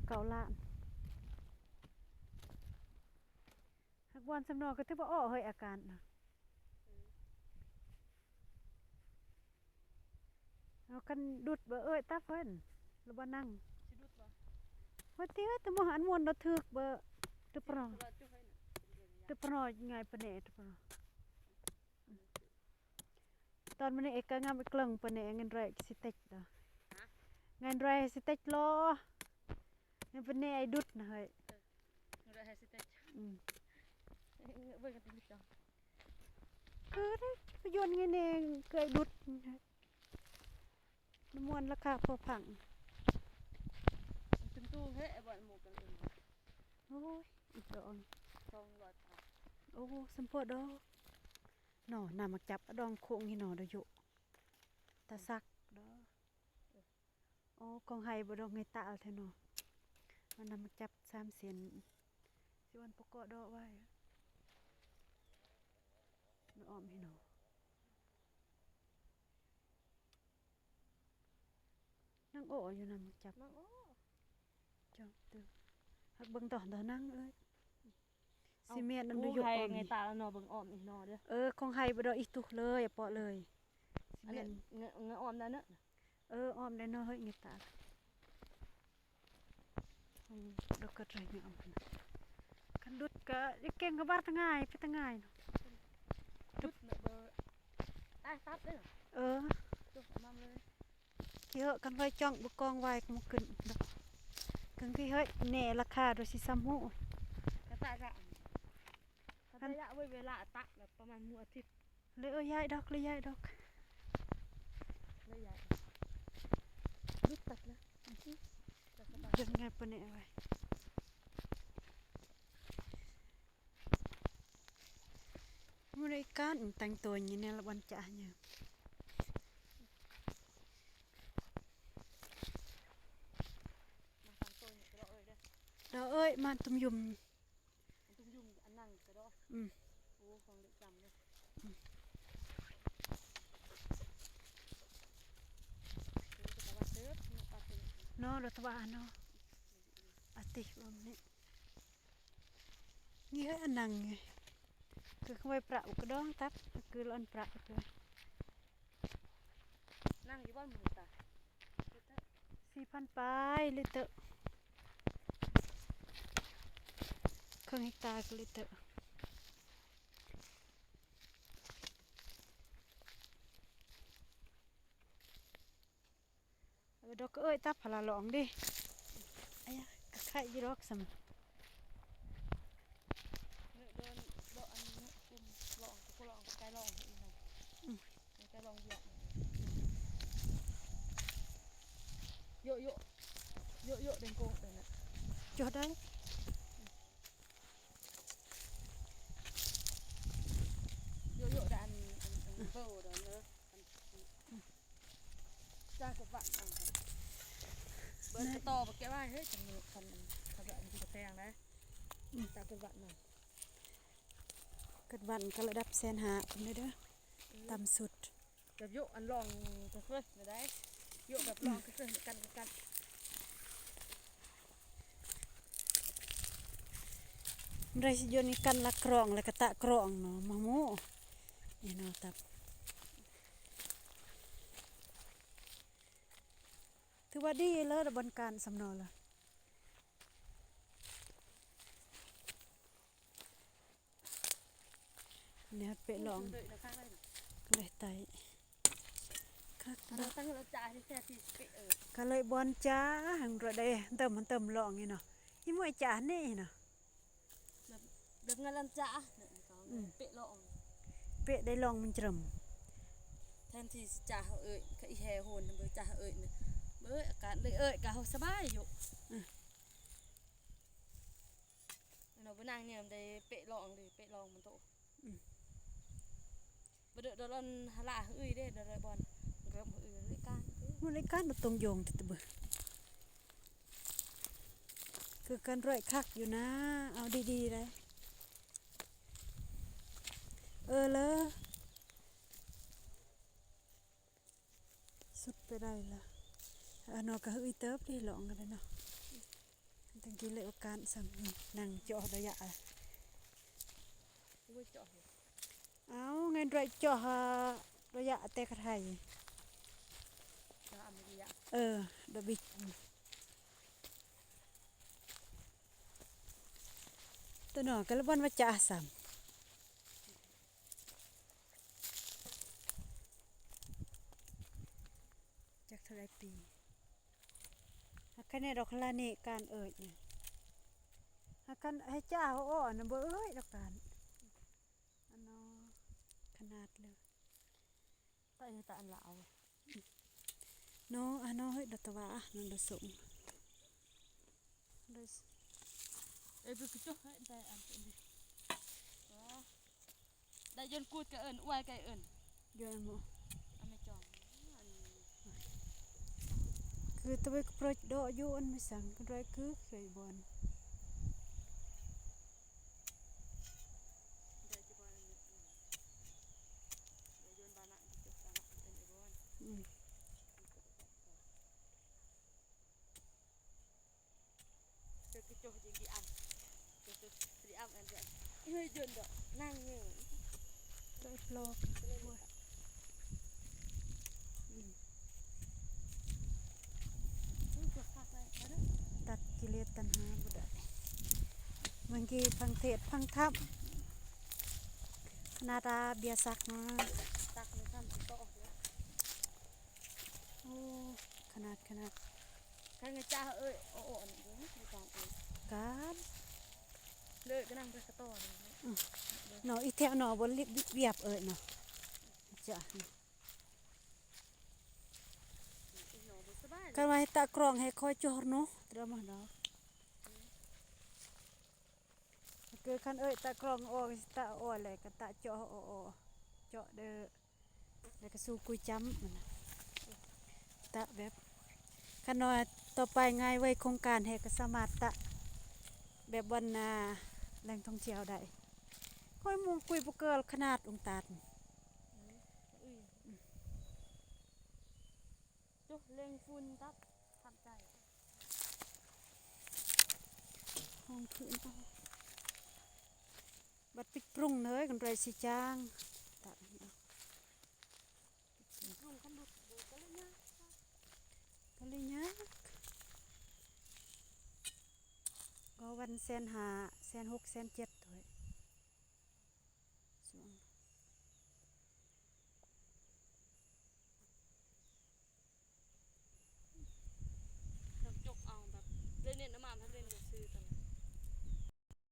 9 ล้านหักวันสำนอก็ถือว่าอ้อเฮ้ยอาการนะเอากันดุดบ่เอ้ยตาเพิ่นหรือว่านั่งสิดุดบ่ว่าเตี้ยแต่บ่หันมวนดอกถึกบ่ตึปรอ ตลอดจุให้น่ะ ตึปรอไงปะเนตึปรอตอนมันเอกก็งามไปเกลึงปะเนเงินไรสิเต็กดอกเงินไรสิเต็กรอเงินปะเนไอ้ดุดนะเฮ้ยเงยให้สิเต็กเบิ่งกันติดจังคือได้ไปโยนเงินเองเคยดุดน้ำมันราคาพอพังตึงตู้เฮ้ยบ่หมู่กันเลย โอ้ยอีกดอก200บาทโอ้สมโพดอกหน่อนามักจับดองโคงนี่หน่อดอกอยู่ตาซักดอกโอ้กองไห้บ่ดอกไงตาเอาแท้หน่อมันนามักจับ3 เซนสิวันปกดอกไว้มันอ้อมให้หน่อนั่งโอ้อยู่นามักจับ นั่งโอ้ จ้องตึกหักเบิ่งต่อนั่งเอ้ยซีเมนต์นั่นดูยก ไผ ออม ไงตาแล้วเนาะเบิ่งอ้อมอีกเนาะเด้อของไห้บ่ดอกอีตุเลยอะเปาะเลยซี อัน เม นี้ นต์ เงอ้อมได้เนาะ อ้อมได้เนาะเฮ้ยงีตาดอกกระไรไม่เอามันคันดุดก็เก่งก็บาดทั้งง่ายไปทั้งง่ายเนาะ จุดเบอร์ได้ตัดเด้อจุดมาเลย ขี้เหอะกันไว้จ้องบ่กองไว้ก็มาขึ้นดอกกันขี้เฮ้ยแหน่ราคาโดยสิซ้ำฮู้ กระตายละกระตายละเวลาตักแบบประมาณมื้ออาทิตย์ เลยย้ายดอกเลยย้ายดอก เลยใหญ่ลุกตัดนะจะสบาย เดินไงปะเนี่ยไว้มื้อนี้การแต่งตัวอย่างนี้เนี่ยละวันจะเนี่ย มาทำต้นกระโดดเด้อ ดอกเอ้ยมาตุ่มยุม ตุ้มยุ่งอันนั่งกระโดดโอ้ของเด็กจำเลยจะมาซื้อปลาตี เนาะรถว่าเนาะอาติบอมนี่นี่เฮ้ยอันนังไงคือเข้าไปประอุกระดองตับคือร้อนประคือ นั่งอยู่บ้านหมูตา 4,000 ไปลิตรครึ่งเฮกตาร์ก็ลิตรดอกเอ้ยตับพลาหลองดิไอ้กระไข่ยี่ดอกสม เดินเลาะอันนี้กุมลองก็ลองไกลลองอีกหน่อยไกลลองเยอะเยอะเยอะเยอะเยอะเด้งโกงเลยนะ จดได้ เยอะเยอะแต่อันเบอร์เดินเลยจ้ากับบ้านอ่ะเบิร์ตต่อแบบแกว่าเฮ้ยจังเลยคันแบบมันจะแพงนะจ้ากับบ้านหน่อย เกิดวันก็ระดับ150,000คนเด้อต่ำสุด แบบโยอันลองก็เคยได้โยแบบลองก็เคยกัน ไรสิโยนี่กันละกรองแล้วก็ตะกรองเนาะมะม่วนี่เนาะตับถือว่าดีเลยระบนการสำนอละเนี่ยเปะลองเลยไตคัก เราตั้งเราจ่ายที่แท้ที่เปก็เลยบอลจ้าหังระเดเติมมันเติมลองนี่เนาะอีมวยจ้านี่เนาะ แบบงานลันจ่าเปะลอง เปะได้ลองมันจม แทนที่จ่าเขาก็อีแห่โหนเบอจ่าเขาเนี่ยเบออากาศเลยกะเขาสบายอยู่เราไปนั่งเนี่ยได้เปะลองเลยเปะลองมันโตบ่เดือดร้อนหลาเด้เดือดบอลเริ่มเลยการ มันเลยการมาตรงโยงติดเบือคือกันร่อยคักอยู่นะเอาดีๆเลยเลยสุดไปได้ละนอกก็เฮ้ยเติบได้ลองกันเลยเนาะ ตั้งกี่เลยอาการสั่งนั่งเจาะระยะ อุ้ยเจาะ เอาเงินไรเจาะระยะแต่กระไทย จะอเมริกา ดบิกตัวหนอก็ละวันว่าจะสามจากเท่าไรปีฮักกันเนี่ยดอกคลาเนการเนี่ยฮักกันให้เจ้าอ้อนะเบ้ยดอกการอันนอขนาดเลย ตาตาอันละเอา น้องอันน้องเฮ้ยดอกตะวะนั่นดอกสมดอก ไปกระจุกให้ได้อันเป็นดิได้ยนกูดกับอวยกับเยอะมั้ง อันไม่จอง คือตัวไปโปรยดอกอยู่อันไม่สั่งกันไรคือเคยบอล ได้จะบอลได้ยนบานะกระจุกบานะเป็นไอ้บอลกระจุกยิงกี่อันกระจุกสี่อันอันเดียวเฮ้ยยนดอกนั่งเงี้ย ตัวปลอกตัดกิเลสตัณหาบุได้บางทีพังเทศพังทับขนาดเบียสักมา ตักในท่านโต๊ะแล้ว โอ้ขนาด ข้างในจ้าโอ้นี่เดี๋ยวไม่จองการ เลยก็นั่งไปกระโต๊ะเลย หนออีเทวหนอบนเบียบเนาะจ้ะกันไว้ตะกรองให้คอยจอดเนาะเตรียมมาเนาะเกิดคันตะกรองออกตะอะไรก็ตะเจาะเจาะเด้อแล้วก็สู้กุยจ้ำมันตะแบบขนอยต่อไปไงไว้โครงการให้ก็สามารถตะแบบวันแหล่งท่องเที่ยวได้ค่อยมุงกุยปเกิลขนาดองตาดจุเล่งฝุ่นตับทำใจ ห้องพื้นบัดปิดปรุงเนยกันไรสิจ้างตะ ลุงขันบุกก็เลยนะ ก็เลยยากก็วันแสนหาแสนหกแสนเจ็ด